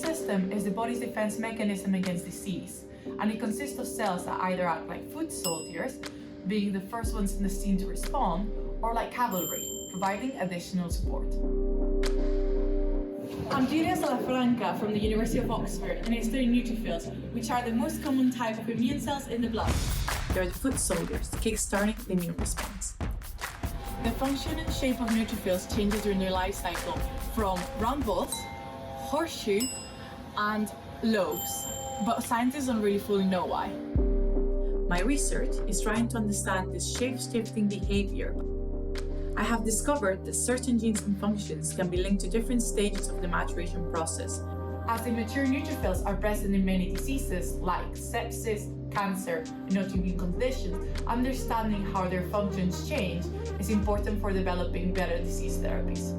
system is the body's defense mechanism against disease, and it consists of cells that either act like foot soldiers, being the first ones in the scene to respond, or like cavalry, providing additional support. I'm Julia Salafranca from the University of Oxford, and I study neutrophils, which are the most common type of immune cells in the blood. They're the foot soldiers, kickstarting the immune response. The function and shape of neutrophils changes during their life cycle from round balls, horseshoe, and lobes, but scientists don't really fully know why. My research is trying to understand this shape-shifting behavior. I have discovered that certain genes and functions can be linked to different stages of the maturation process. As immature neutrophils are present in many diseases like sepsis, cancer, and autoimmune conditions, understanding how their functions change is important for developing better disease therapies.